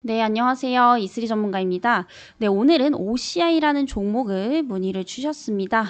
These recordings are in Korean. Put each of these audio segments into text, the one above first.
네, 안녕하세요. 이슬이 전문가입니다. 네, 오늘은 OCI라는 종목을 문의를 주셨습니다.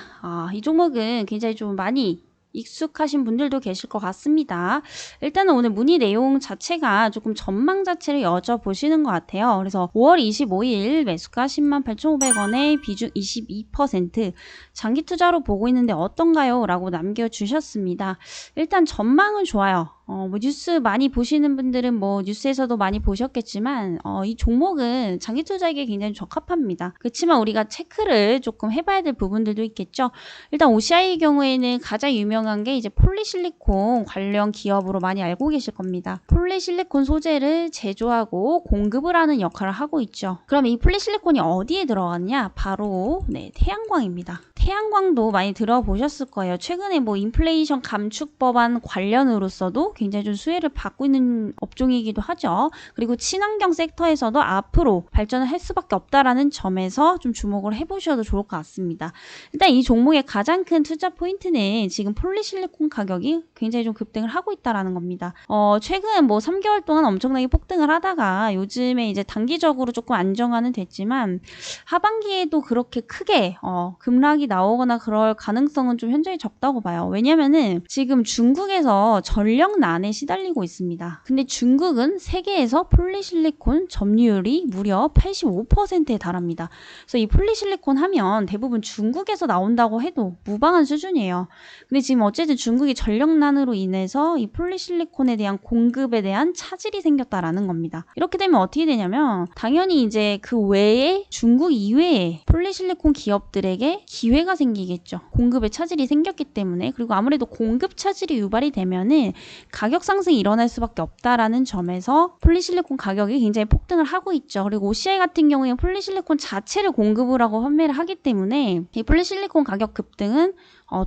이 종목은 굉장히 좀 많이 익숙하신 분들도 계실 것 같습니다. 일단은 오늘 문의 내용 자체가 조금 전망 자체를 여쭤보시는 것 같아요. 그래서 5월 25일 매수가 108,500원에 비중 22%, 장기 투자로 보고 있는데 어떤가요? 라고 남겨주셨습니다. 일단 전망은 좋아요. 뭐 뉴스 많이 보시는 분들은 뭐 뉴스에서도 많이 보셨겠지만 이 종목은 장기 투자에게 굉장히 적합합니다. 그렇지만 우리가 체크를 조금 해봐야 될 부분들도 있겠죠. 일단 OCI의 경우에는 가장 유명한 게 이제 폴리실리콘 관련 기업으로 많이 알고 계실 겁니다. 폴리실리콘 소재를 제조하고 공급을 하는 역할을 하고 있죠. 그럼 이 폴리실리콘이 어디에 들어갔냐? 바로 태양광입니다. 태양광도 많이 들어보셨을 거예요. 최근에 뭐 인플레이션 감축 법안 관련으로서도 굉장히 좀 수혜를 받고 있는 업종이기도 하죠. 그리고 친환경 섹터에서도 앞으로 발전을 할 수밖에 없다라는 점에서 좀 주목을 해보셔도 좋을 것 같습니다. 일단 이 종목의 가장 큰 투자 포인트는 지금 폴리실리콘 가격이 굉장히 좀 급등을 하고 있다라는 겁니다. 최근 뭐 3개월 동안 엄청나게 폭등을 하다가 요즘에 이제 단기적으로 조금 안정화는 됐지만 하반기에도 그렇게 크게 급락이 나오거나 그럴 가능성은 좀 현저히 적다고 봐요. 왜냐면은 지금 중국에서 전력난에 시달리고 있습니다. 근데 중국은 세계에서 폴리실리콘 점유율이 무려 85%에 달합니다. 그래서 이 폴리실리콘 하면 대부분 중국에서 나온다고 해도 무방한 수준이에요. 근데 지금 어쨌든 중국이 전력난으로 인해서 이 폴리실리콘에 대한 공급에 대한 차질이 생겼다라는 겁니다. 이렇게 되면 어떻게 되냐면 당연히 이제 그 외에 중국 이외에 폴리실리콘 기업들에게 기회가 생기겠죠. 공급에 차질이 생겼기 때문에. 그리고 아무래도 공급 차질이 유발이 되면은 가격 상승이 일어날 수밖에 없다라는 점에서 폴리실리콘 가격이 굉장히 폭등을 하고 있죠. 그리고 OCI 같은 경우에는 폴리실리콘 자체를 공급을 하고 판매를 하기 때문에 이 폴리실리콘 가격 급등은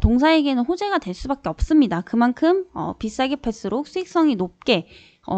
동사에게는 호재가 될 수밖에 없습니다. 그만큼 비싸게 팔수록 수익성이 높게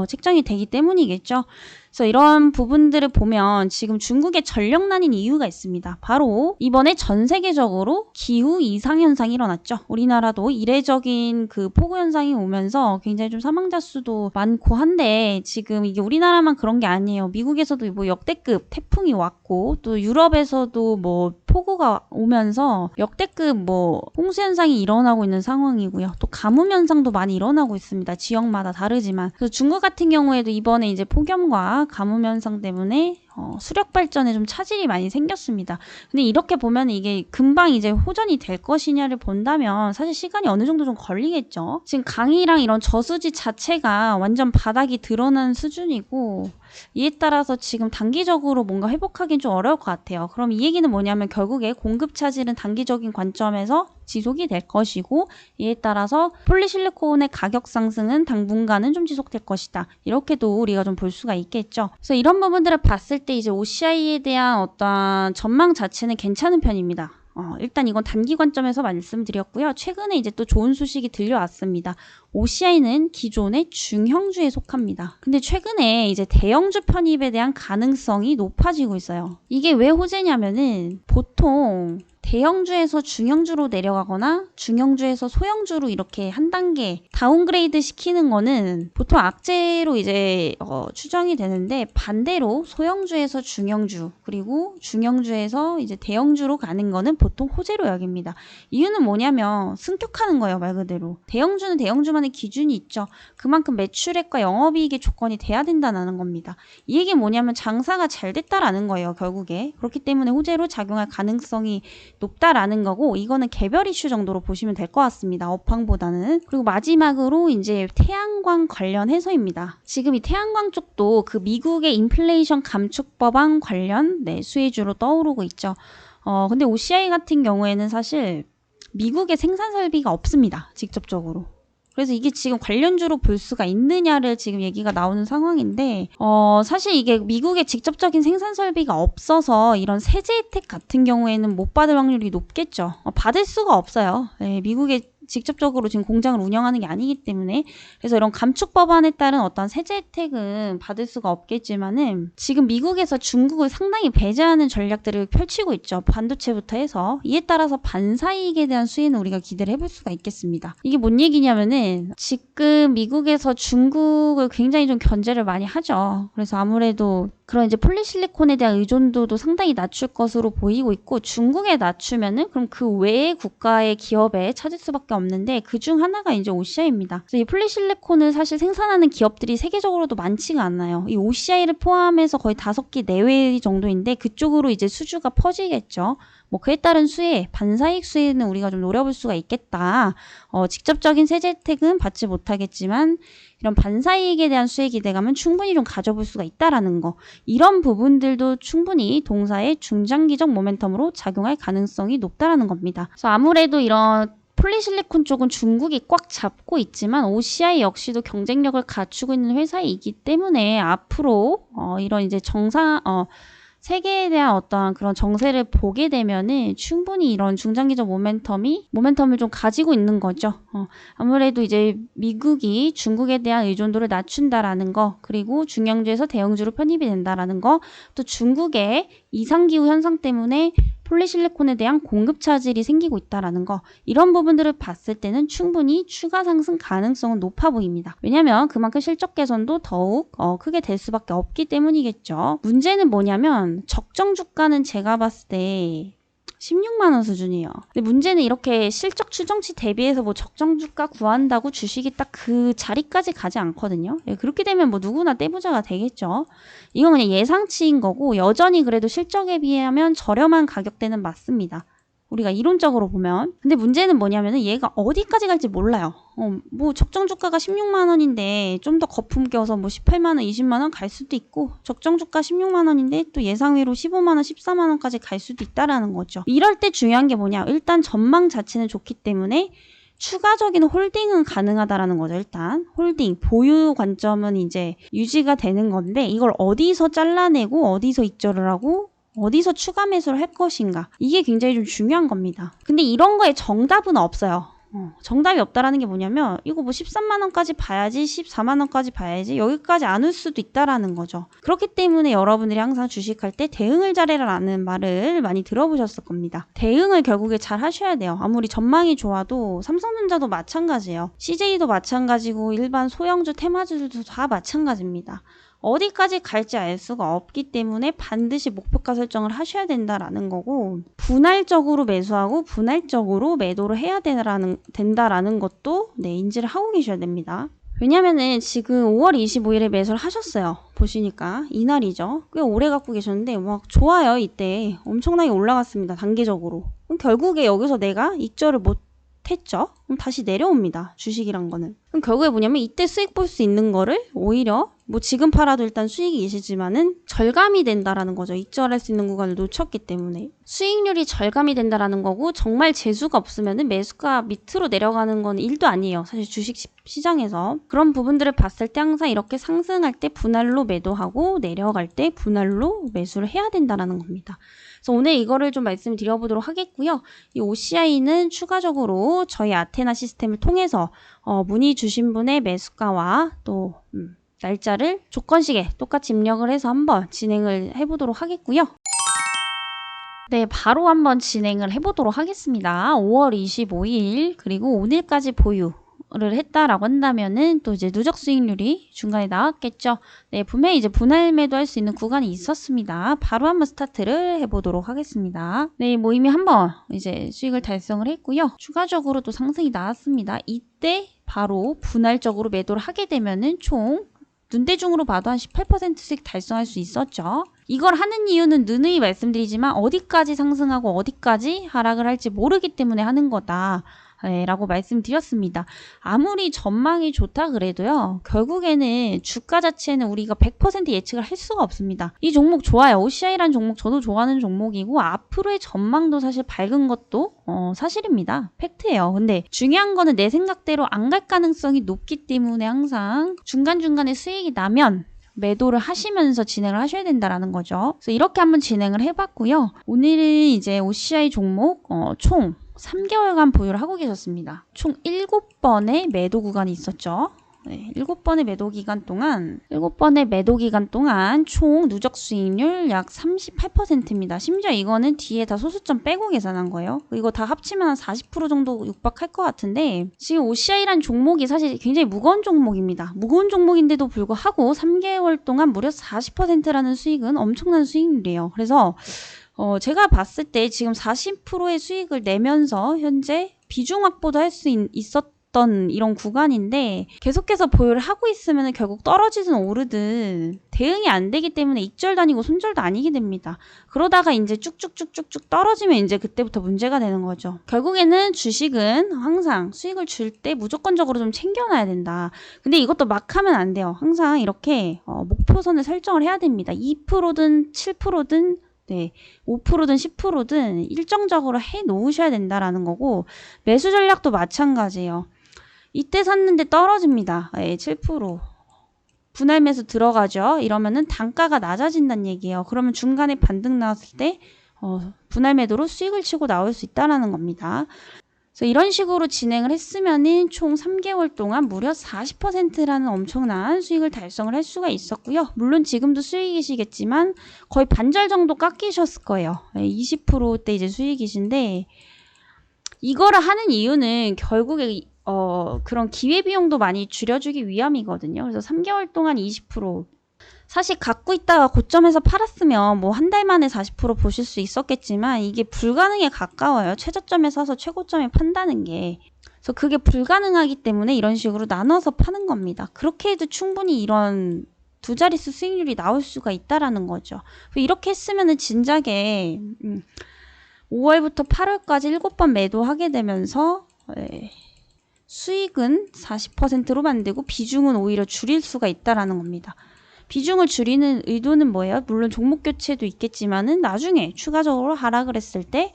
책정이 되기 때문이겠죠. 그래서 이런 부분들을 보면 지금 중국의 전력난인 이유가 있습니다. 바로 이번에 전 세계적으로 기후 이상 현상이 일어났죠. 우리나라도 이례적인 그 폭우 현상이 오면서 굉장히 좀 사망자 수도 많고 한데 지금 이게 우리나라만 그런 게 아니에요. 미국에서도 뭐 역대급 태풍이 왔고 또 유럽에서도 뭐 폭우가 오면서 역대급 뭐 홍수 현상이 일어나고 있는 상황이고요. 또 가뭄 현상도 많이 일어나고 있습니다. 지역마다 다르지만. 그래서 중국 같은 경우에도 이번에 이제 폭염과 가뭄 현상 때문에 수력 발전에 좀 차질이 많이 생겼습니다. 근데 이렇게 보면 이게 금방 이제 호전이 될 것이냐를 본다면 사실 시간이 어느 정도 좀 걸리겠죠. 지금 강이랑 이런 저수지 자체가 완전 바닥이 드러난 수준이고 이에 따라서 지금 단기적으로 뭔가 회복하기는 좀 어려울 것 같아요. 그럼 이 얘기는 뭐냐면 결국에 공급 차질은 단기적인 관점에서 지속이 될 것이고 이에 따라서 폴리실리콘의 가격 상승은 당분간은 좀 지속될 것이다. 이렇게도 우리가 좀 볼 수가 있겠죠. 그래서 이런 부분들을 봤을 때 이제 OCI에 대한 어떤 전망 자체는 괜찮은 편입니다. 일단 이건 단기 관점에서 말씀드렸고요. 최근에 이제 또 좋은 소식이 들려왔습니다. OCI는 기존의 중형주에 속합니다. 근데 최근에 이제 대형주 편입에 대한 가능성이 높아지고 있어요. 이게 왜 호재냐면은 보통 대형주에서 중형주로 내려가거나 중형주에서 소형주로 이렇게 한 단계 다운그레이드 시키는 거는 보통 악재로 이제 추정이 되는데 반대로 소형주에서 중형주 그리고 중형주에서 이제 대형주로 가는 거는 보통 호재로 여깁니다. 이유는 뭐냐면 승격하는 거예요. 말 그대로. 대형주는 대형주만의 기준이 있죠. 그만큼 매출액과 영업이익의 조건이 돼야 된다는 겁니다. 이 얘기는 뭐냐면 장사가 잘 됐다라는 거예요. 결국에. 그렇기 때문에 호재로 작용할 가능성이 높다라는 거고 이거는 개별 이슈 정도로 보시면 될 것 같습니다. 업황보다는. 그리고 마지막으로 이제 태양광 관련해서입니다. 지금 이 태양광 쪽도 그 미국의 인플레이션 감축 법안 관련 수혜주로 떠오르고 있죠. 근데 OCI 같은 경우에는 사실 미국에 생산 설비가 없습니다. 직접적으로. 그래서 이게 지금 관련주로 볼 수가 있느냐를 지금 얘기가 나오는 상황인데 사실 이게 미국에 직접적인 생산 설비가 없어서 이런 세제 혜택 같은 경우에는 못 받을 확률이 높겠죠. 받을 수가 없어요. 네, 미국에 직접적으로 지금 공장을 운영하는 게 아니기 때문에. 그래서 이런 감축 법안에 따른 어떤 세제 혜택은 받을 수가 없겠지만은 지금 미국에서 중국을 상당히 배제하는 전략들을 펼치고 있죠. 반도체부터 해서. 이에 따라서 반사이익에 대한 수혜는 우리가 기대를 해볼 수가 있겠습니다. 이게 뭔 얘기냐면은 지금 미국에서 중국을 굉장히 좀 견제를 많이 하죠. 그래서 아무래도 그런 이제 폴리실리콘에 대한 의존도도 상당히 낮출 것으로 보이고 있고, 중국에 낮추면은 그럼 그 외의 국가의 기업에 찾을 수밖에 없는데 그 중 하나가 이제 OCI입니다. 그래서 이 폴리실리콘을 사실 생산하는 기업들이 세계적으로도 많지가 않아요. 이 OCI를 포함해서 거의 5개 내외 정도인데 그쪽으로 이제 수주가 퍼지겠죠. 뭐 그에 따른 수혜, 반사이익 수혜는 우리가 좀 노려볼 수가 있겠다. 직접적인 세제 혜택은 받지 못하겠지만 이런 반사이익에 대한 수혜 기대감은 충분히 좀 가져볼 수가 있다라는 거. 이런 부분들도 충분히 동사의 중장기적 모멘텀으로 작용할 가능성이 높다라는 겁니다. 그래서 아무래도 이런 폴리실리콘 쪽은 중국이 꽉 잡고 있지만 OCI 역시도 경쟁력을 갖추고 있는 회사이기 때문에 앞으로 이런 이제 세계에 대한 어떠한 그런 정세를 보게 되면은 충분히 이런 중장기적 모멘텀을 좀 가지고 있는 거죠. 아무래도 이제 미국이 중국에 대한 의존도를 낮춘다라는 거, 그리고 중형주에서 대형주로 편입이 된다라는 거, 또 중국의 이상기후 현상 때문에 폴리실리콘에 대한 공급 차질이 생기고 있다라는 거, 이런 부분들을 봤을 때는 충분히 추가 상승 가능성은 높아 보입니다. 왜냐면 그만큼 실적 개선도 더욱 크게 될 수밖에 없기 때문이겠죠. 문제는 뭐냐면 적정 주가는 제가 봤을 때 16만 원 수준이에요. 근데 문제는 이렇게 실적 추정치 대비해서 뭐 적정 주가 구한다고 주식이 딱 그 자리까지 가지 않거든요. 그렇게 되면 뭐 누구나 떼부자가 되겠죠. 이건 그냥 예상치인 거고, 여전히 그래도 실적에 비하면 저렴한 가격대는 맞습니다. 우리가 이론적으로 보면. 근데 문제는 뭐냐면은 얘가 어디까지 갈지 몰라요. 뭐 적정 주가가 16만 원인데 좀 더 거품 껴서 뭐 18만 원, 20만 원 갈 수도 있고, 적정 주가 16만 원인데 또 예상외로 15만 원, 14만 원까지 갈 수도 있다라는 거죠. 이럴 때 중요한 게 뭐냐? 일단 전망 자체는 좋기 때문에 추가적인 홀딩은 가능하다라는 거죠. 일단 홀딩, 보유 관점은 이제 유지가 되는 건데, 이걸 어디서 잘라내고 어디서 익절을 하고 어디서 추가 매수를 할 것인가, 이게 굉장히 좀 중요한 겁니다. 근데 이런 거에 정답은 없어요. 정답이 없다라는 게 뭐냐면 이거 뭐 13만 원까지 봐야지, 14만 원까지 봐야지, 여기까지 안 올 수도 있다라는 거죠. 그렇기 때문에 여러분들이 항상 주식할 때 대응을 잘해라라는 말을 많이 들어보셨을 겁니다. 대응을 결국에 잘 하셔야 돼요. 아무리 전망이 좋아도 삼성전자도 마찬가지예요. CJ도 마찬가지고 일반 소형주 테마주들도 다 마찬가지입니다. 어디까지 갈지 알 수가 없기 때문에 반드시 목표가 설정을 하셔야 된다라는 거고, 분할적으로 매수하고 분할적으로 매도를 해야 된다라는 것도 인지를 하고 계셔야 됩니다. 왜냐면은 지금 5월 25일에 매수를 하셨어요. 보시니까 이날이죠. 꽤 오래 갖고 계셨는데 막 좋아요. 이때 엄청나게 올라갔습니다. 단기적으로. 그럼 결국에 여기서 내가 익절을 못 했죠. 그럼 다시 내려옵니다. 주식이란 거는. 그럼 결국에 뭐냐면 이때 수익 볼 수 있는 거를 오히려 뭐 지금 팔아도 일단 수익이 계시지만은 절감이 된다라는 거죠. 익절할 수 있는 구간을 놓쳤기 때문에. 수익률이 절감이 된다라는 거고, 정말 재수가 없으면은 매수가 밑으로 내려가는 건 일도 아니에요. 사실 주식 시장에서. 그런 부분들을 봤을 때 항상 이렇게 상승할 때 분할로 매도하고 내려갈 때 분할로 매수를 해야 된다라는 겁니다. 그래서 오늘 이거를 좀 말씀드려보도록 하겠고요. 이 OCI는 추가적으로 저희 아테나 시스템을 통해서 문의 주신 분의 매수가와 또 날짜를 조건식에 똑같이 입력을 해서 한번 진행을 해보도록 하겠고요. 네, 바로 한번 진행을 해보도록 하겠습니다. 5월 25일 그리고 오늘까지 보유를 했다라고 한다면은 또 이제 누적 수익률이 중간에 나왔겠죠. 네, 분명히 이제 분할 매도할 수 있는 구간이 있었습니다. 바로 한번 스타트를 해보도록 하겠습니다. 네, 뭐 이미 한번 이제 수익을 달성을 했고요. 추가적으로 또 상승이 나왔습니다. 이때 바로 분할적으로 매도를 하게 되면은 총 눈대중으로 봐도 한 18% 수익 달성할 수 있었죠. 이걸 하는 이유는 누누이 말씀드리지만 어디까지 상승하고 어디까지 하락을 할지 모르기 때문에 하는 거다 네, 라고 말씀드렸습니다. 아무리 전망이 좋다 그래도요, 결국에는 주가 자체는 우리가 100% 예측을 할 수가 없습니다. 이 종목 좋아요. OCI라는 종목 저도 좋아하는 종목이고, 앞으로의 전망도 사실 밝은 것도 사실입니다. 팩트예요. 근데 중요한 거는 내 생각대로 안 갈 가능성이 높기 때문에 항상 중간중간에 수익이 나면 매도를 하시면서 진행을 하셔야 된다라는 거죠. 그래서 이렇게 한번 진행을 해봤고요. 오늘은 이제 OCI 종목 총 3개월간 보유를 하고 계셨습니다. 총 7번의 매도 구간이 있었죠. 네, 7번의 매도 기간 동안 총 누적 수익률 약 38%입니다. 심지어 이거는 뒤에 다 소수점 빼고 계산한 거예요. 이거 다 합치면 한 40% 정도 육박할 것 같은데, 지금 OCI란 종목이 사실 굉장히 무거운 종목입니다. 무거운 종목인데도 불구하고 3개월 동안 무려 40%라는 수익은 엄청난 수익률이에요. 그래서 제가 봤을 때 지금 40%의 수익을 내면서 현재 비중 확보도 할 수 있었던 이런 구간인데, 계속해서 보유를 하고 있으면 결국 떨어지든 오르든 대응이 안 되기 때문에 익절도 아니고 손절도 아니게 됩니다. 그러다가 이제 쭉쭉쭉쭉쭉 떨어지면 이제 그때부터 문제가 되는 거죠. 결국에는 주식은 항상 수익을 줄 때 무조건적으로 좀 챙겨놔야 된다. 근데 이것도 막 하면 안 돼요. 항상 이렇게 목표선을 설정을 해야 됩니다. 2%든 7%든 5%든 10%든 일정적으로 해 놓으셔야 된다라는 거고, 매수 전략도 마찬가지예요. 이때 샀는데 떨어집니다. 7%. 분할 매수 들어가죠. 이러면은 단가가 낮아진다는 얘기예요. 그러면 중간에 반등 나왔을 때 분할 매도로 수익을 치고 나올 수 있다라는 겁니다. 그래서 이런 식으로 진행을 했으면은 총 3개월 동안 무려 40%라는 엄청난 수익을 달성을 할 수가 있었고요. 물론 지금도 수익이시겠지만 거의 반절 정도 깎이셨을 거예요. 20%대 이제 수익이신데, 이거를 하는 이유는 결국에 그런 기회비용도 많이 줄여주기 위함이거든요. 그래서 3개월 동안 20%. 사실 갖고 있다가 고점에서 팔았으면 뭐 한 달 만에 40% 보실 수 있었겠지만, 이게 불가능에 가까워요. 최저점에 사서 최고점에 판다는 게. 그래서 그게 불가능하기 때문에 이런 식으로 나눠서 파는 겁니다. 그렇게 해도 충분히 이런 두 자릿수 수익률이 나올 수가 있다라는 거죠. 이렇게 했으면은 진작에 5월부터 8월까지 7번 매도하게 되면서 수익은 40%로 만들고 비중은 오히려 줄일 수가 있다라는 겁니다. 비중을 줄이는 의도는 뭐예요? 물론 종목 교체도 있겠지만은 나중에 추가적으로 하락을 했을 때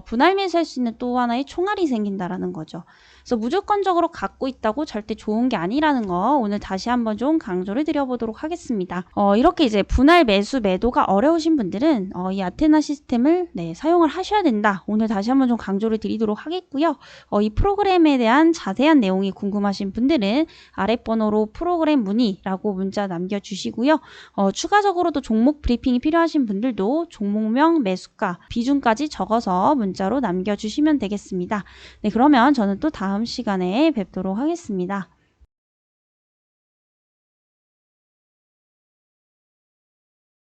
분할 매수할 수 있는 또 하나의 총알이 생긴다라는 거죠. 그래서 무조건적으로 갖고 있다고 절대 좋은 게 아니라는 거 오늘 다시 한번 좀 강조를 드려보도록 하겠습니다. 이렇게 이제 분할 매수 매도가 어려우신 분들은 이 아테나 시스템을 사용을 하셔야 된다. 오늘 다시 한번 좀 강조를 드리도록 하겠고요. 이 프로그램에 대한 자세한 내용이 궁금하신 분들은 아랫번호로 프로그램 문의라고 문자 남겨주시고요. 추가적으로도 종목 브리핑이 필요하신 분들도 종목명, 매수가, 비중까지 적어서 문자로 남겨주시면 되겠습니다. 네, 그러면 저는 또 다음 시간에 뵙도록 하겠습니다.